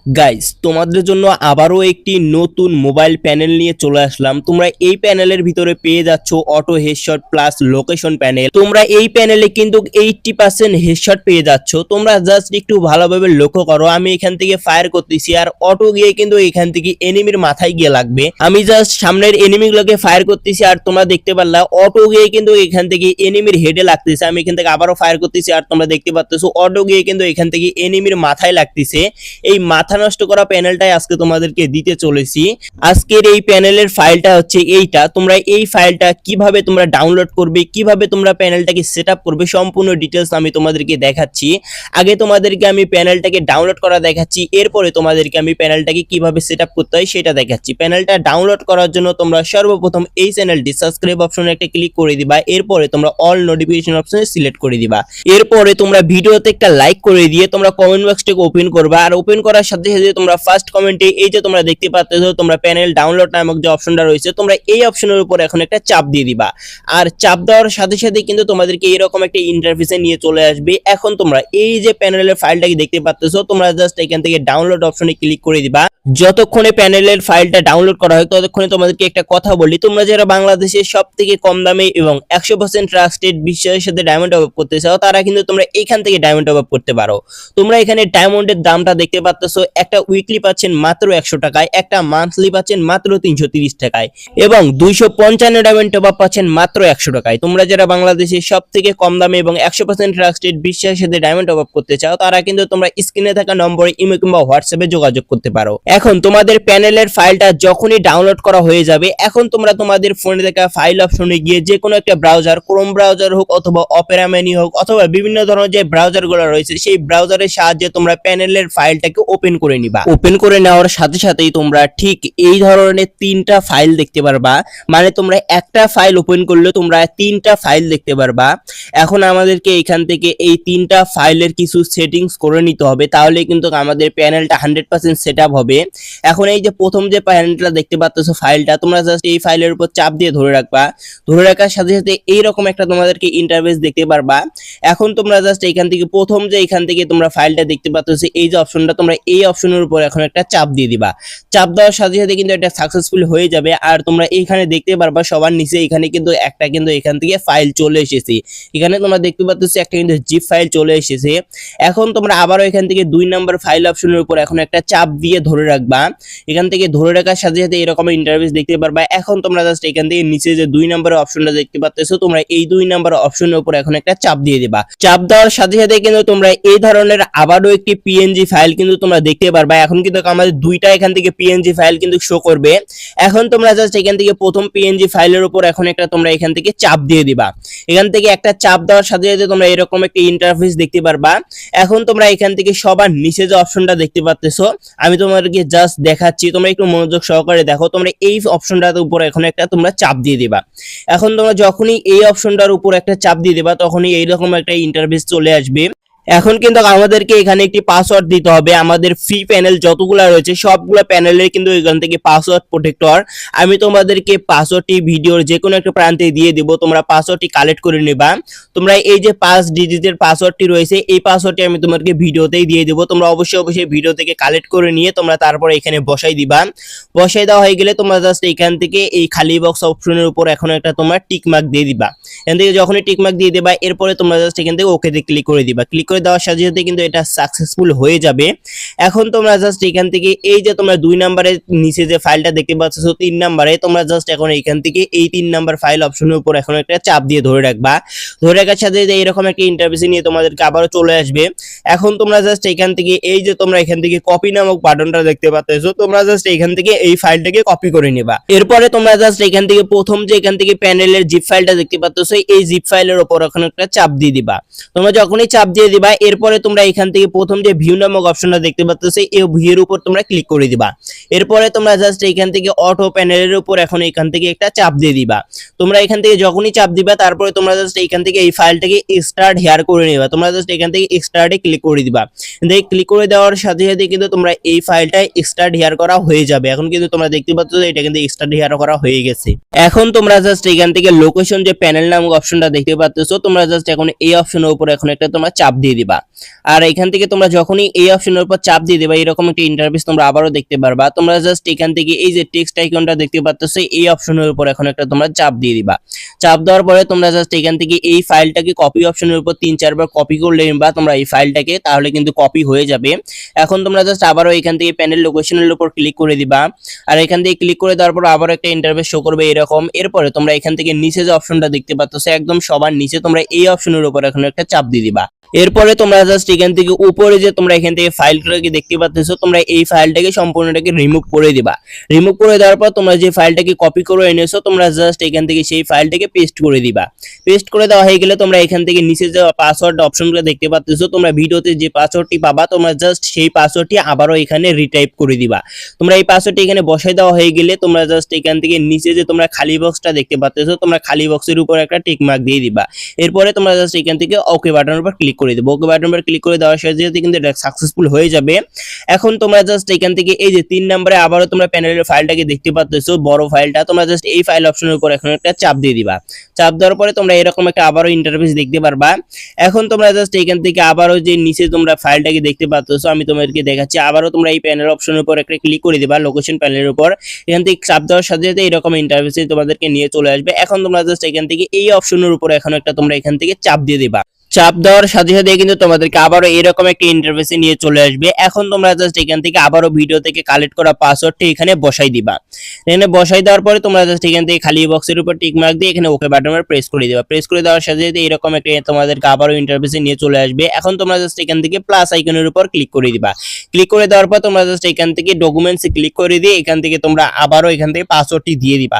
Guys তোমাদের জন্য আবারও একটি নতুন মোবাইল প্যানেল নিয়ে চলে আসলাম। তোমরা এই প্যানেলের ভিতরে পেয়ে যাচ্ছ auto headshot plus location panel. তোমরা এই প্যানেলে কিন্তু 80% হেডশট পেয়ে যাচ্ছ। তোমরা জাস্ট একটু ভালোভাবে লক্ষ্য করো, আমি এখান থেকে ফায়ার করতেছি আর অটো গিয়ে কিন্তু এখান থেকে এনিমির মাথায় গিয়ে লাগবে। আমি জাস্ট সামনের এনিমিগুলোকে ফায়ার করতেছি আর তোমরা দেখতে পারলা অটো গিয়ে কিন্তু এখান থেকে এনিমির হেডে লাগতেছে। আমি এখান থেকে আবারও ফায়ার করতেছি আর তোমরা দেখতে পাচ্ছ অটো গিয়ে কিন্তু এখান থেকে এনিমির মাথায় লাগতেছে। এই মাথা নষ্ট করা প্যানেলটাই আজকে তোমাদেরকে দিতে চলেছি। আজকের এই প্যানেলের ফাইলটা হচ্ছে এইটা। তোমরা এই ফাইলটা কিভাবে তোমরা ডাউনলোড করবে, কিভাবে তোমরা প্যানেলটাকে সেটআপ করবে, সম্পূর্ণ ডিটেইলস আমি তোমাদেরকে দেখাচ্ছি। আগে তোমাদেরকে আমি প্যানেলটাকে ডাউনলোড করা দেখাচ্ছি, এরপরে তোমাদেরকে আমি প্যানেলটাকে কিভাবে সেটআপ করতে হয় সেটা দেখাচ্ছি। প্যানেলটা ডাউনলোড করার জন্য তোমরা সর্বপ্রথম এই চ্যানেলটি সাবস্ক্রাইব অপশনে একটা ক্লিক করে দিবা। এরপরে তোমরা অল নোটিফিকেশন অপশনে সিলেক্ট করে দিবা। এরপরে তোমরা ভিডিওতে একটা লাইক করে দিয়ে তোমরা কমেন্ট বক্সটাকে ওপেন করবা। আর ওপেন করার সাথে সাথে তোমরা ফার্স্ট কমেন্টে এই যে তোমরা দেখতে পাচ্ছ তোমরা প্যানেল ডাউনলোড নামক যে অপশনটা রয়েছে, তোমরা এই অপশনের উপর এখন একটা চাপ দিয়ে দিবা। আর চাপ দেওয়ার সাথে সাথে কিন্তু তোমাদেরকে এরকম একটা ইন্টারফেসে নিয়ে চলে আসবে। এখন তোমরা এই যে প্যানেলের ফাইলটাকে দেখতে পাচ্ছ, তোমরা জাস্ট এখান থেকে ডাউনলোড অপশনে ক্লিক করে দিবা। যতক্ষণে প্যানেলের ফাইলটা ডাউনলোড করা হয় ততক্ষণে তোমাদেরকে একটা কথা বলি, তোমরা যারা বাংলাদেশের সব থেকে কম দামে এবং 100% ট্রাস্টেড বিশ্বাসের সাথে ডায়মন্ড টপ আপ করতে চাও, তারা কিন্তু তোমরা এখান থেকে ডায়মন্ড টপ আপ করতে পারো। তোমরা এখানে ডায়মন্ডের দামটা দেখতে পাচ্ছ, একটা উইকলি পাচ্ছেন মাত্র 100 টাকায়, একটা মান্থলি পাচ্ছেন মাত্র 330 টাকায় এবং 255 ডায়মন্ড টপ আপ পাচ্ছেন মাত্র 100 টাকায়। তোমরা যারা বাংলাদেশের সব থেকে কম দামে এবং 100% ট্রাস্টেড বিশ্বাসের সাথে ডায়মন্ড টপ আপ করতে চাও, তারা কিন্তু তোমরা স্ক্রিনে থাকা নম্বরে ইমো কিংবা হোয়াটসঅ্যাপে যোগাযোগ করতে পারো। এখন তোমাদের প্যানেলের ফাইলটা যখনই ডাউনলোড করা হয়ে যাবে, এখন তোমরা তোমাদের ফোনে থাকা ফাইল অপশনে গিয়ে যে কোনো একটা ব্রাউজার, ক্রোম ব্রাউজার হোক অথবা অপেরা মিনি হোক অথবা বিভিন্ন ধরনের যে ব্রাউজারগুলো রয়েছে, সেই ব্রাউজারের সাহায্যে তোমরা প্যানেলের ফাইলটাকে ওপেন করে নিবা। ওপেন করে নেওয়ার সাথে সাথেই তোমরা ঠিক এই ধরনের তিনটা ফাইল দেখতে পারবা। মানে তোমরা একটা ফাইল ওপেন করলে তোমরা তিনটা ফাইল দেখতে পারবা। এখন আমাদেরকে এখান থেকে এই তিনটা ফাইলের কিছু সেটিংস করে নিতে হবে, তাহলে কিন্তু আমাদের প্যানেলটা 100% সেটআপ হবে। এখন এই যে প্রথম যে প্যানেলটা দেখতে পাচ্ছ ফাইলটা, তোমরা জাস্ট এই ফাইলের উপর চাপ দিয়ে ধরে রাখবা। ধরে রাখার সাথে সাথে এইরকম একটা তোমাদেরকে ইন্টারফেস দেখতে পারবা। এখন তোমরা জাস্ট এখান থেকে প্রথম যে এখান থেকে তোমরা ফাইলটা দেখতে পাচ্ছ এই যে অপশনটা, তোমরা এই অপশনের উপর এখন একটা চাপ দিয়ে দিবা। চাপ দেওয়ার সাথে সাথে কিন্তু এটা সাকসেসফুল হয়ে যাবে। আর তোমরা এইখানে দেখতে পারবা সবার নিচে এখানে কিন্তু একটা কিন্তু এখান থেকে ফাইল চলে এসেছে। এখানে তোমরা দেখতে পাচ্ছ একটা কিন্তু জিপ ফাইল চলে এসেছে। এখন তোমরা আবারও এখান থেকে 2 নম্বর ফাইল অপশনের উপর এখন একটা চাপ দিয়ে ধরে রাখবা। এখান থেকে ধরে রাখার সাথে সাথে এরকম ইন্টারফেস দেখতে পারবা। এখন তোমরা জাস্ট এখান থেকে নিচে যে 2 নম্বরের অপশনটা দেখতে পাচ্ছ, তোমরা এই 2 নম্বর অপশনের উপর এখন একটা চাপ দিয়ে দিবা। চাপ দেওয়ার সাথে সাথে কিন্তু তোমরা এই ধরনের আবারও একটি পিএনজি ফাইল কিন্তু তোমরা দেখতে পারবা। এখন কিন্তু আমাদের দুইটা এখান থেকে পিএনজি ফাইল কিন্তু শো করবে। এখন তোমরা জাস্ট এখান থেকে প্রথম পিএনজি ফাইলের উপর এখন একটা তোমরা এখান থেকে চাপ দিয়ে দিবা। এখান থেকে একটা চাপ দেওয়ার সাথে সাথে তোমরা এরকম একটা ইন্টারফেস দেখতে পারবা। এখন তোমরা এখান থেকে সবার নিচে যে অপশনটা দেখতে পাচ্ছ, আমি তোমাদেরকে জাস্ট দেখাচ্ছি, তোমরা একটু মনোযোগ সহকারে দেখো। তোমরা এই অপশনটার উপর এখন একটা তোমরা চাপ দিয়ে দিবা। এখন তোমরা যখনই এই অপশনটার উপর একটা চাপ দিয়ে দিবা, তখনই এইরকম একটা ইন্টারফেস চলে আসবে। এখন কিন্তু আমাদেরকে এখানে একটি পাসওয়ার্ড দিতে হবে। আমাদের ফ্রি প্যানেল যতগুলো রয়েছে সবগুলো প্যানেলের কিন্তু এখান থেকে পাসওয়ার্ড প্রোটেক্টর। আমি তোমাদেরকে পাসওয়ার্ডটি ভিডিওর যে কোনো একটা প্রান্তে দিয়ে দেব, তোমরা পাসওয়ার্ডটি কালেক্ট করে নেবা। তোমরা এই যে 5 ডিজিটের পাসওয়ার্ডটি রয়েছে, এই পাসওয়ার্ডটি আমি তোমাদেরকে ভিডিওতেই দিয়ে দেব। তোমরা অবশ্যই ভিডিও থেকে কালেক্ট করে নিয়ে তোমরা তারপরে এখানে বসাই দিবা। বসাই দেওয়া হয়ে গেলে তোমরা জাস্ট এখান থেকে এই খালি বক্স অপশনের উপর এখন একটা তোমরা টিক মার্ক দিয়ে দিবা। এখান থেকে যখনই টিক মার্ক দিয়ে দেবা, এরপরে তোমরা জাস্ট এখান থেকে ওকেতে ক্লিক করে দিবা। ক্লিক দেওয়ার সাথে সাথে কিন্তু এটা সাকসেসফুল হয়ে যাবে। এখন তোমরা জাস্ট এখান থেকে এই যে তোমরা 2 নম্বরের নিচে যে ফাইলটা দেখতে পাচ্ছ 3 নম্বরে, তোমরা জাস্ট এখন এখান থেকে এই 3 নম্বর ফাইল অপশনের উপর এখন একটা চাপ দিয়ে ধরে রাখবা। ধরে রাখার সাথে সাথে এরকম একটা ইন্টারফেস নিয়ে তোমাদেরকে আবারও চলে আসবে। এখন তোমরা জাস্ট এখান থেকে এই যে তোমরা এখান থেকে কপি নামক বাটনটা দেখতে পাচ্ছ, তোমরা জাস্ট এখান থেকে এই ফাইলটাকে কপি করে নেবা। এরপরে তোমরা জাস্ট এখান থেকে প্রথম যে এখান থেকে প্যানেলের জিপ ফাইলটা দেখতে পাচ্ছ, এই জিপ ফাইলের উপর এখন একটা চাপ দিয়ে দিবা। তোমরা যখনই চাপ দিয়ে দিবা, এরপরে তোমরা এখান থেকে প্রথম যে ভিউ নামক অপশনটা দেখতে পাচ্ছ, এই ভিউ এর উপর তোমরা ক্লিক করে দিবা। এরপরে তোমরা জাস্ট এখান থেকে অটো প্যানেলের উপর এখন এখান থেকে একটা চাপ দিয়ে দিবা। তোমরা এখান থেকে যখনই চাপ দিবা, তারপরে তোমরা জাস্ট এখান থেকে এই ফাইলটাকে এক্সট্রাক্ট হেয়ার করে নেবা। তোমরা জাস্ট এখান থেকে এক্সট্রাক্টে ক্লিক করে দিবা। দেখে ক্লিক করে দেওয়ার সাথে সাথে কিন্তু তোমরা এই ফাইলটা এক্সট্রাক্ট হেয়ার করা হয়ে যাবে। এখন কিন্তু তোমরা দেখতে পাচ্ছ এটা কিন্তু এক্সট্রাক্ট হেয়ার করা হয়ে গেছে। এখন তোমরা জাস্ট এখান থেকে লোকেশন যে প্যানেল নামক অপশনটা দেখতে পাচ্ছ, তোমরা জাস্ট এখন এই অপশনের উপর এখন একটা তোমরা চাপ দিয়ে দিবা। আর এখান থেকে তোমরা যখনই এই অপশনের উপর চাপ দিয়ে দিবা এরকম একটা ইন্টারফেস তোমরা আবারও দেখতে পারবা। তোমরা জাস্ট এখান থেকে এই যে টেক্সট আইকনটা দেখতে পাচ্ছো এই অপশনের উপর এখন একটা তোমরা চাপ দিয়ে দিবা। চাপ দেওয়ার পরে তোমরা জাস্ট এখান থেকে এই ফাইলটাকে কপি অপশনের উপর 3-4 বার কপি করলে নিবা তোমরা এই ফাইলটাকে, তাহলে কিন্তু কপি হয়ে যাবে। এখন তোমরা জাস্ট আবারও এখান থেকে প্যানেল লোকেশনের উপর ক্লিক করে দিবা। আর এখান থেকে ক্লিক করে দেওয়ার পর আবারও একটা ইন্টারফেস শো করবে এরকম। এরপরে তোমরা এখান থেকে নিচে যে অপশনটা দেখতে পাচ্ছো একদম সবার নিচে তোমরা এই অপশনের উপর এখন একটা চাপ দিয়ে দিবা। এরপরে তোমরা জাস্ট এখান থেকে উপরে যে তোমরা এখান থেকে ফাইলটাকে দেখতে পাচ্ছো তোমরা এই ফাইলটাকে সম্পূর্ণটাকে রিমুভ করে দিবা। রিমুভ করে দেওয়ার পর তোমরা যে ফাইলটাকে কপি করে এনেছো তোমরা জাস্ট এখান থেকে সেই ফাইলটাকে পেস্ট করে দিবা। পেস্ট করে দেওয়া হয়ে গেলে তোমরা এখান থেকে নিচে যে পাসওয়ার্ড অপশনগুলো দেখতে পাচ্ছো তোমরা ভিডিওতে যে পাসওয়ার্ডটি পাবা তোমরা জাস্ট সেই পাসওয়ার্ডটি আবারও এখানে রিটাইপ করে দিবা। তোমরা এই পাসওয়ার্ডটি এখানে বসাই দেওয়া হয়ে গেলে তোমরা জাস্ট এখান থেকে নিচে যে তোমরা খালি বক্সটা দেখতে পাচ্ছো তোমরা খালি বক্সের উপর একটা টিক মার্ক দিয়ে দিবা। এরপরে তোমরা জাস্ট এখান থেকে ওকে বাটনের উপর ক্লিক করে দিবা। ওকে বাটনের উপর ক্লিক করে দেওয়ার সাথে সাথে কিন্তু এটা সাকসেসফুল হয়ে যাবে। এখন তোমরা জাস্ট এখান থেকে এই যে 3 নম্বরে আবারও তোমরা প্যানেলের ফাইলটাকে দেখতে পাচ্ছো বড় ফাইলটা, তোমরা জাস্ট এই ফাইল অপশনের উপর এখন একটা চাপ দিয়ে দিবা। চাপ দেওয়ার পরে তোমরা এরকম একটা আবারও ইন্টারফেস দেখতে পারবা। এখন তোমরা জাস্ট এখান থেকে আবারও যে নিচে তোমরা ফাইলটাকে দেখতে পাচ্ছো আমি তোমাদেরকে দেখাচ্ছি, আবারও তোমরা এই প্যানেল অপশনের উপর একটা ক্লিক করে দিবা লোকেশন প্যানেলের উপর। এখান থেকে চাপ দেওয়ার সাথে সাথে এরকম ইন্টারফেসে তোমাদেরকে নিয়ে চলে আসবে। এখন তোমরা জাস্ট এখান থেকে এই অপশনের উপর এখন একটা তোমরা এখান থেকে চাপ দিয়ে দিবা। চাপ দেওয়ার সাথে সাথে কিন্তু তোমাদেরকে আবারও এরকম একটা ইন্টারফেসে নিয়ে চলে আসবে। এখন তোমরা জাস্ট এখান থেকে আবারও ভিডিও থেকে কালেক্ট করা পাসওয়ার্ডটা এখানে বসাই দিবা। এখানে বসাই দেওয়ার পরে তোমরা জাস্ট এখান থেকে খালি বক্সের উপর টিক মার্ক দিয়ে এখানে ওকে বাটনের প্রেস করে দিবা। প্রেস করে দেওয়ার সাথে সাথে এরকম একটা তোমাদেরকে আবারও ইন্টারফেসে নিয়ে চলে আসবে। এখন তোমরা জাস্ট এখান থেকে প্লাস আইকনের উপর ক্লিক করে দিবা। ক্লিক করে দেওয়ার পর তোমরা জাস্ট এখান থেকে ডকুমেন্টসে ক্লিক করে দিয়ে এখান থেকে তোমরা আবারও এখান থেকে পাসওয়ার্ডটি দিয়ে দিবা।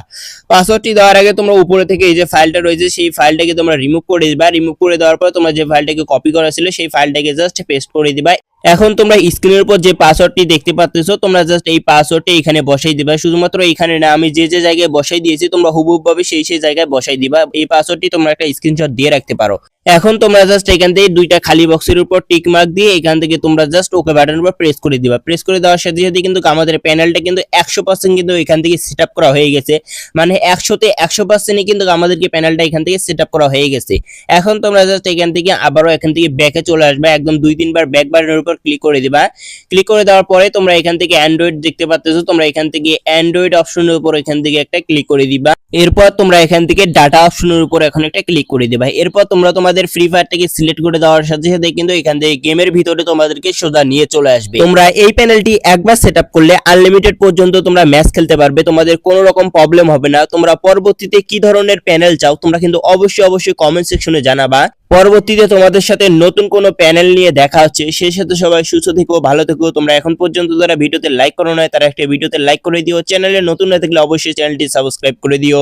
পাসওয়ার্ডটি দেওয়ার আগে তোমরা উপরে থেকে এই যে ফাইলটা রয়েছে সেই ফাইলটাকে তোমরা রিমুভ করে দিবা। রিমুভ করে দেওয়ার পর তোমরা যে ফাইলটাকে কপি করা ছিল সেই ফাইলটাকে জাস্ট পেস্ট করে দিবা। এখন তোমরা স্ক্রিনের উপর যে পাসওয়ার্ডটি দেখতে পাচ্ছো তোমরা জাস্ট এই পাসওয়ার্ডটি এখানে বসাই দিবা। শুধুমাত্র এখানে না, আমি যে যে জায়গায় বসাই দিয়েছি তোমরা হুবহুবভাবে সেই সেই জায়গায় বসাই দিবা। এই পাসওয়ার্ডটি তোমরা একটা স্ক্রিনশট দিয়ে রাখতে পারো। এখন তোমরা জাস্ট এখান থেকে দুইটা খালি বক্সের উপর টিক মার্ক দিয়ে এখান থেকে তোমরা জাস্ট ওকে বাটনের উপর প্রেস করে দিবা। প্রেস করে দেওয়ার সাথে সাথে কিন্তু আমাদের প্যানেলটা কিন্তু 100% কিন্তু এখান থেকে সেটআপ করা হয়ে গেছে। মানে 100তে 100% কিন্তু আমাদেরকে প্যানেলটা এখান থেকে সেটআপ করা হয়ে গেছে। এখন তোমরা জাস্ট এখান থেকে আবারও এখান থেকে ব্যাকে চলে আসবে। একদম 2-3 বার ব্যাক বাটনের উপর ক্লিক করে দিবা। ক্লিক করে দেওয়ার পরে তোমরা এখান থেকে অ্যান্ড্রয়েড দেখতে পাচ্ছো, তোমরা এখান থেকে অ্যান্ড্রয়েড অপশনের উপর এখান থেকে একটা ক্লিক করে দিবা। এরপর তোমরা এখান থেকে ডাটা অপশনের উপর এখন একটা ক্লিক করে দিবা। এরপর তোমরা তোমাদের ফ্রি ফায়ারটাকে সিলেক্ট করে দেওয়ার সাথে সাথে কিন্তু এখান থেকে গেমের ভিতরে তোমাদেরকে সোজা নিয়ে চলে আসবে। তোমরা এই প্যানেলটি একবার সেটআপ করলে আনলিমিটেড পর্যন্ত তোমরা ম্যাচ খেলতে পারবে, তোমাদের কোনো রকম প্রবলেম হবে না। তোমরা পরবর্তীতে কি ধরনের প্যানেল চাও তোমরা কিন্তু অবশ্যই কমেন্ট সেকশনে জানাবা। পরবর্তীতে তোমাদের সাথে নতুন কোনো প্যানেল নিয়ে দেখা হচ্ছে। সেই সাথে সবাই সুস্থ থেকো, ভালো থেকো। তোমরা এখন পর্যন্ত যারা ভিডিওতে লাইক করো না তারা একটা ভিডিওতে লাইক করে দিও। চ্যানেলে নতুন না থাকলে অবশ্যই চ্যানেলটি সাবস্ক্রাইব করে দিও।